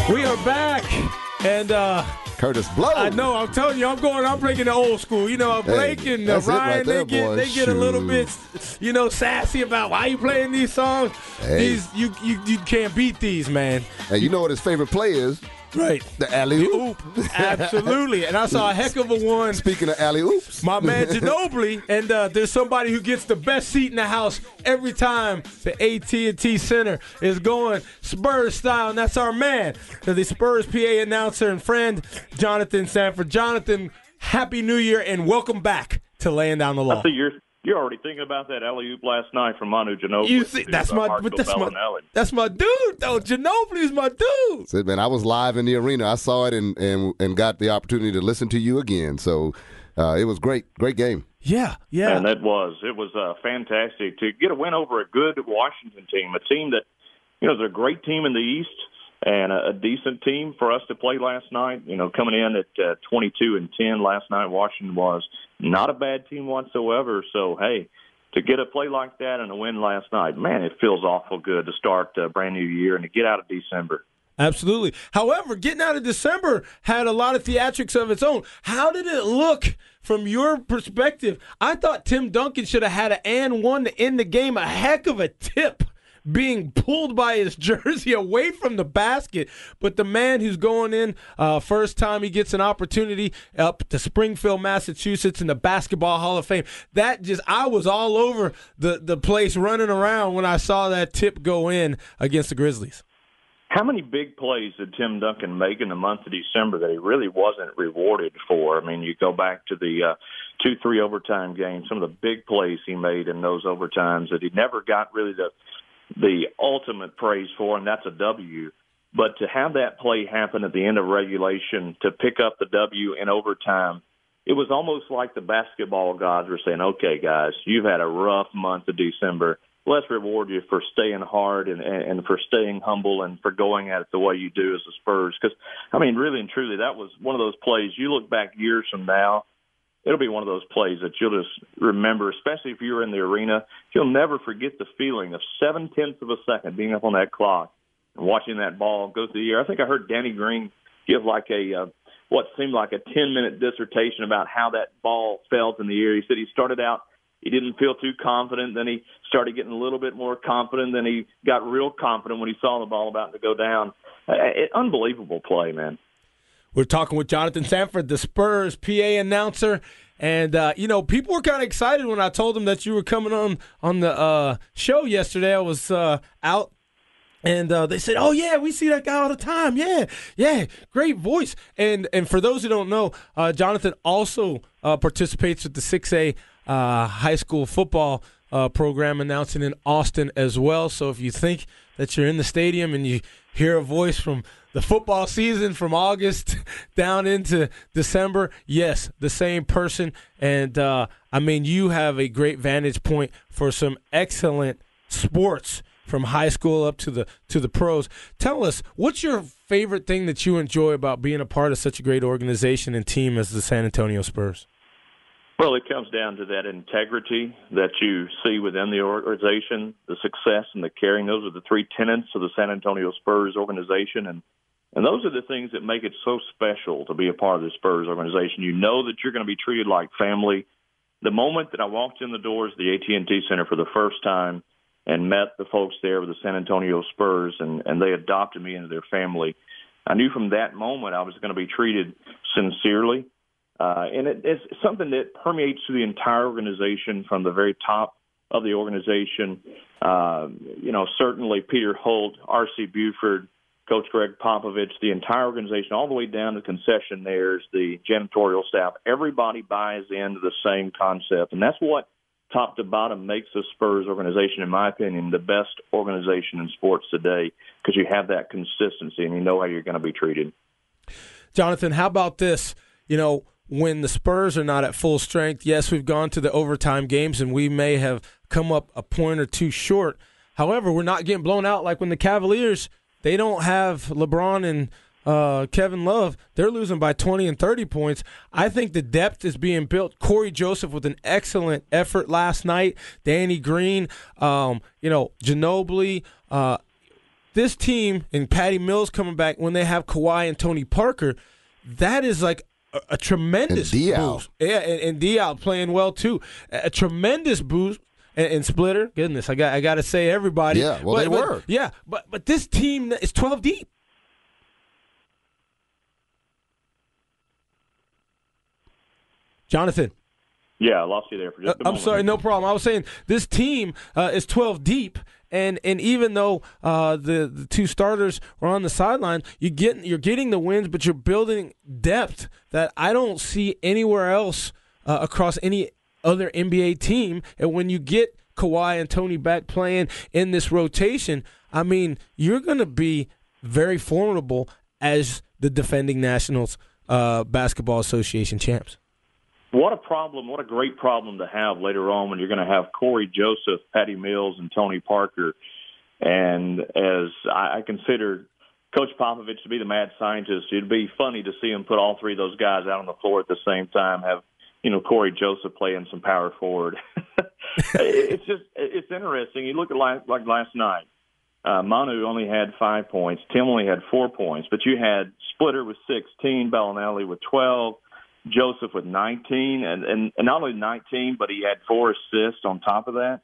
We are back, and Curtis Blow. I know. I'm telling you, I'm breaking the old school. You know, Blake and Ryan, right there, they get a little bit, sassy about why you playing these songs. Hey. You can't beat these, man. And you know what his favorite play is? Right. The alley-oop. Absolutely. And I saw a heck of a one. Speaking of alley-oops. My man Ginobili, and there's somebody who gets the best seat in the house every time the AT&T Center is going Spurs style, and that's our man, the Spurs PA announcer and friend, Jonathan Sanford. Jonathan, Happy New Year, and welcome back to Laying Down the Law. I see you're already thinking about that alley-oop last night from Manu Ginobili. You see, that's my dude, though. Ginobili's my dude. Said, man, I was live in the arena. I saw it and got the opportunity to listen to you again. So it was great game. Yeah. And it was fantastic to get a win over a good Washington team, a team that is a great team in the East and a decent team for us to play last night. Coming in at 22-10 last night, Washington was not a bad team whatsoever. So, hey, to get a play like that and a win last night, man, it feels awful good to start a brand new year and to get out of December. Absolutely. However, getting out of December had a lot of theatrics of its own. How did it look from your perspective? I thought Tim Duncan should have had an and one to end the game. A heck of a tip being pulled by his jersey away from the basket. But the man who's going in, first time he gets an opportunity up to Springfield, Massachusetts in the Basketball Hall of Fame. I was all over the place running around when I saw that tip go in against the Grizzlies. How many big plays did Tim Duncan make in the month of December that he really wasn't rewarded for? I mean, you go back to the 2-3 overtime games, some of the big plays he made in those overtimes that he never got really the ultimate praise for, and that's a W. But to have that play happen at the end of regulation, to pick up the W in overtime, it was almost like the basketball gods were saying, okay, guys, you've had a rough month of December. Let's reward you for staying hard and for staying humble and for going at it the way you do as the Spurs. Because, I mean, really and truly, that was one of those plays. You look back years from now, it'll be one of those plays that you'll just remember, especially if you're in the arena. You'll never forget the feeling of 0.7 of a second being up on that clock and watching that ball go through the air. I think I heard Danny Green give like what seemed like a 10-minute dissertation about how that ball felt in the air. He said he started out, he didn't feel too confident. Then he started getting a little bit more confident. Then he got real confident when he saw the ball about to go down. Unbelievable play, man. We're talking with Jonathan Sanford, the Spurs PA announcer. And, people were kind of excited when I told them that you were coming on the show yesterday. I was out, and they said, oh, yeah, we see that guy all the time. Yeah, great voice. And for those who don't know, Jonathan also participates with the 6A high school football program announcing in Austin as well. So if you think that you're in the stadium and you hear a voice from the football season from August down into December, yes, the same person. And, you have a great vantage point for some excellent sports from high school up to the pros. Tell us, what's your favorite thing that you enjoy about being a part of such a great organization and team as the San Antonio Spurs? Well, it comes down to that integrity that you see within the organization, the success and the caring. Those are the three tenets of the San Antonio Spurs organization, and those are the things that make it so special to be a part of the Spurs organization. You know that you're going to be treated like family. The moment that I walked in the doors of the AT&T Center for the first time and met the folks there with the San Antonio Spurs, and they adopted me into their family, I knew from that moment I was going to be treated sincerely. And it's something that permeates through the entire organization from the very top of the organization. Certainly Peter Holt, R.C. Buford, Coach Greg Popovich, the entire organization, all the way down to concessionaires, the janitorial staff. Everybody buys into the same concept. And that's what, top to bottom, makes the Spurs organization, in my opinion, the best organization in sports today, because you have that consistency and you know how you're going to be treated. Jonathan, how about this? When the Spurs are not at full strength, yes, we've gone to the overtime games and we may have come up a point or two short. However, we're not getting blown out like when the Cavaliers, they don't have LeBron and Kevin Love. They're losing by 20 and 30 points. I think the depth is being built. Corey Joseph with an excellent effort last night. Danny Green, Ginobili, this team and Patty Mills coming back when they have Kawhi and Tony Parker, that is like a tremendous boost. Yeah, and Diallo playing well too. A tremendous boost. And Splitter, goodness, I got to say everybody. Yeah, well, they were. Yeah, but this team is 12 deep. Jonathan. Yeah, I lost you there for just a moment. I'm sorry, no problem. I was saying this team is 12 deep, and even though the two starters were on the sideline, you're getting the wins, but you're building depth that I don't see anywhere else across any other NBA team. And when you get Kawhi and Tony back playing in this rotation, I mean, you're going to be very formidable as the defending Nationals Basketball Association champs. What a problem, what a great problem to have later on when you're going to have Corey Joseph, Patty Mills, and Tony Parker. And as I consider Coach Popovich to be the mad scientist, it'd be funny to see him put all three of those guys out on the floor at the same time, have Corey Joseph playing some power forward. It's interesting. You look at like last night. Manu only had 5 points. Tim only had 4 points. But you had Splitter with 16, Bellinelli with 12, Joseph with 19, and not only 19, but he had 4 assists on top of that.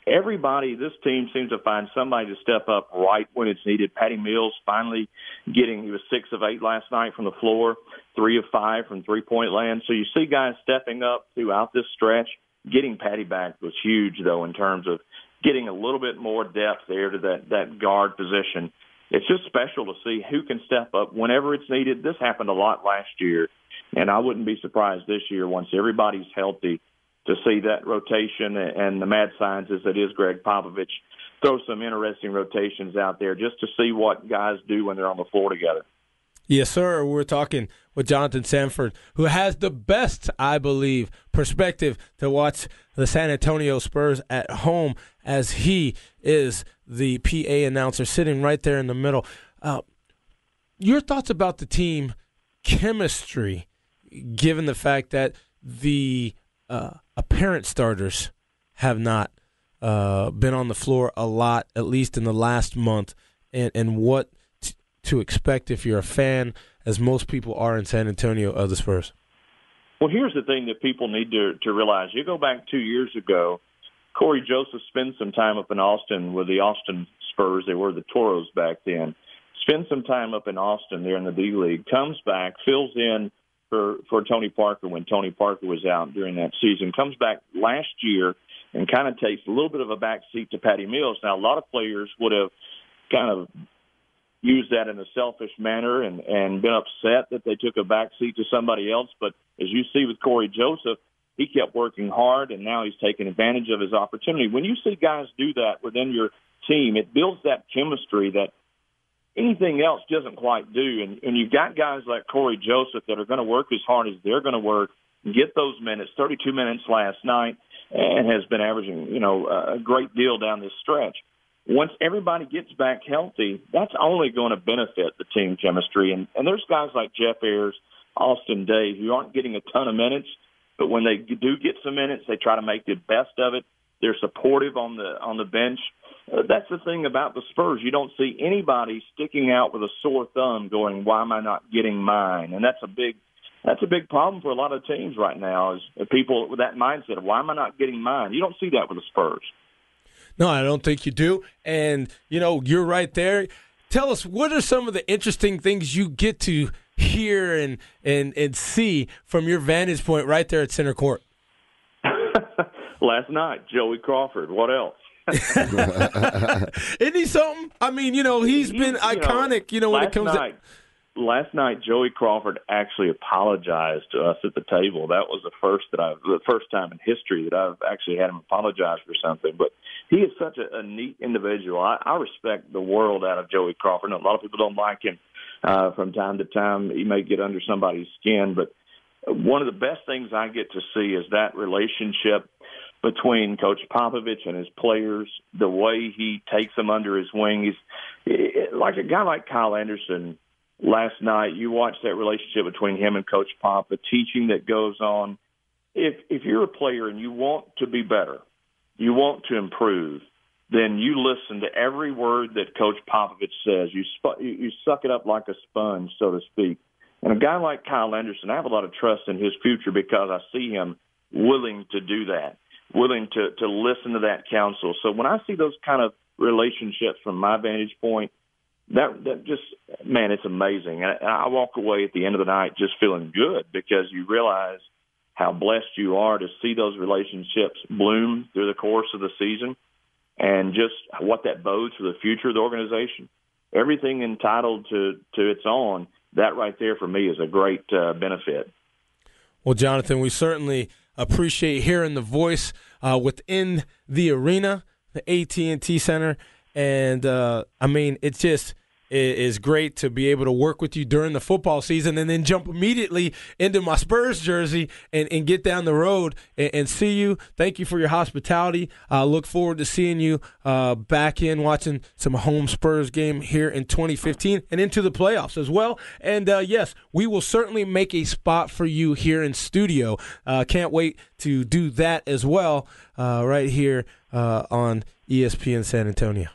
Everybody, this team seems to find somebody to step up right when it's needed. Patty Mills finally he was 6 of 8 last night from the floor, 3 of 5 from three-point land. So you see guys stepping up throughout this stretch. Getting Patty back was huge, though, in terms of getting a little bit more depth there to that guard position. It's just special to see who can step up whenever it's needed. This happened a lot last year, and I wouldn't be surprised this year once everybody's healthy to see that rotation and the mad scientist that is Greg Popovich throw some interesting rotations out there just to see what guys do when they're on the floor together. Yes, sir. We're talking with Jonathan Sanford, who has the best, I believe, perspective to watch the San Antonio Spurs at home, as he is the PA announcer sitting right there in the middle. Your thoughts about the team chemistry, given the fact that the apparent starters have not been on the floor a lot, at least in the last month, and what to expect if you're a fan, as most people are in San Antonio, of the Spurs? Well, here's the thing that people need to realize. You go back 2 years ago, Corey Joseph spent some time up in Austin with the Austin Spurs. They were the Toros back then. Spent some time up in Austin there in the D-League, comes back, fills in for Tony Parker when Tony Parker was out during that season, comes back last year and kind of takes a little bit of a back seat to Patty Mills. Now, a lot of players would have kind of used that in a selfish manner and been upset that they took a backseat to somebody else. But as you see with Corey Joseph, he kept working hard, and now he's taking advantage of his opportunity. When you see guys do that within your team, it builds that chemistry that anything else doesn't quite do. And you've got guys like Corey Joseph that are going to work as hard as they're going to work and get those minutes, 32 minutes last night, and has been averaging, a great deal down this stretch. Once everybody gets back healthy, that's only going to benefit the team chemistry. And there's guys like Jeff Ayers, Austin Daye, who aren't getting a ton of minutes, but when they do get some minutes, they try to make the best of it. They're supportive on the bench. That's the thing about the Spurs. You don't see anybody sticking out with a sore thumb going, why am I not getting mine? And that's a big problem for a lot of teams right now, is people with that mindset of, why am I not getting mine? You don't see that with the Spurs. No, I don't think you do. And, you're right there. Tell us, what are some of the interesting things you get to hear and see from your vantage point right there at center court? Last night, Joey Crawford. What else? Isn't he something? I mean, he's been iconic, when it comes to... Last night, Joey Crawford actually apologized to us at the table. That was the first time in history that I've actually had him apologize for something. But he is such a neat individual. I respect the world out of Joey Crawford. A lot of people don't like him from time to time. He may get under somebody's skin. But one of the best things I get to see is that relationship between Coach Popovich and his players, the way he takes them under his wing. He's like a guy like Kyle Anderson. Last night, you watched that relationship between him and Coach Pop, the teaching that goes on. If you're a player and you want to be better, you want to improve, then you listen to every word that Coach Popovich says. You suck it up like a sponge, so to speak. And a guy like Kyle Anderson, I have a lot of trust in his future because I see him willing to do that, willing to listen to that counsel. So when I see those kind of relationships from my vantage point, that just, man, it's amazing. And I walk away at the end of the night just feeling good because you realize how blessed you are to see those relationships bloom through the course of the season and just what that bodes for the future of the organization. Everything entitled to its own, that right there for me is a great benefit. Well, Jonathan, we certainly appreciate hearing the voice within the arena, the AT&T Center. And, I mean, it's just it is great to be able to work with you during the football season and then jump immediately into my Spurs jersey and get down the road and see you. Thank you for your hospitality. I look forward to seeing you back in watching some home Spurs game here in 2015 and into the playoffs as well. And, yes, we will certainly make a spot for you here in studio. Can't wait to do that as well right here on ESPN San Antonio.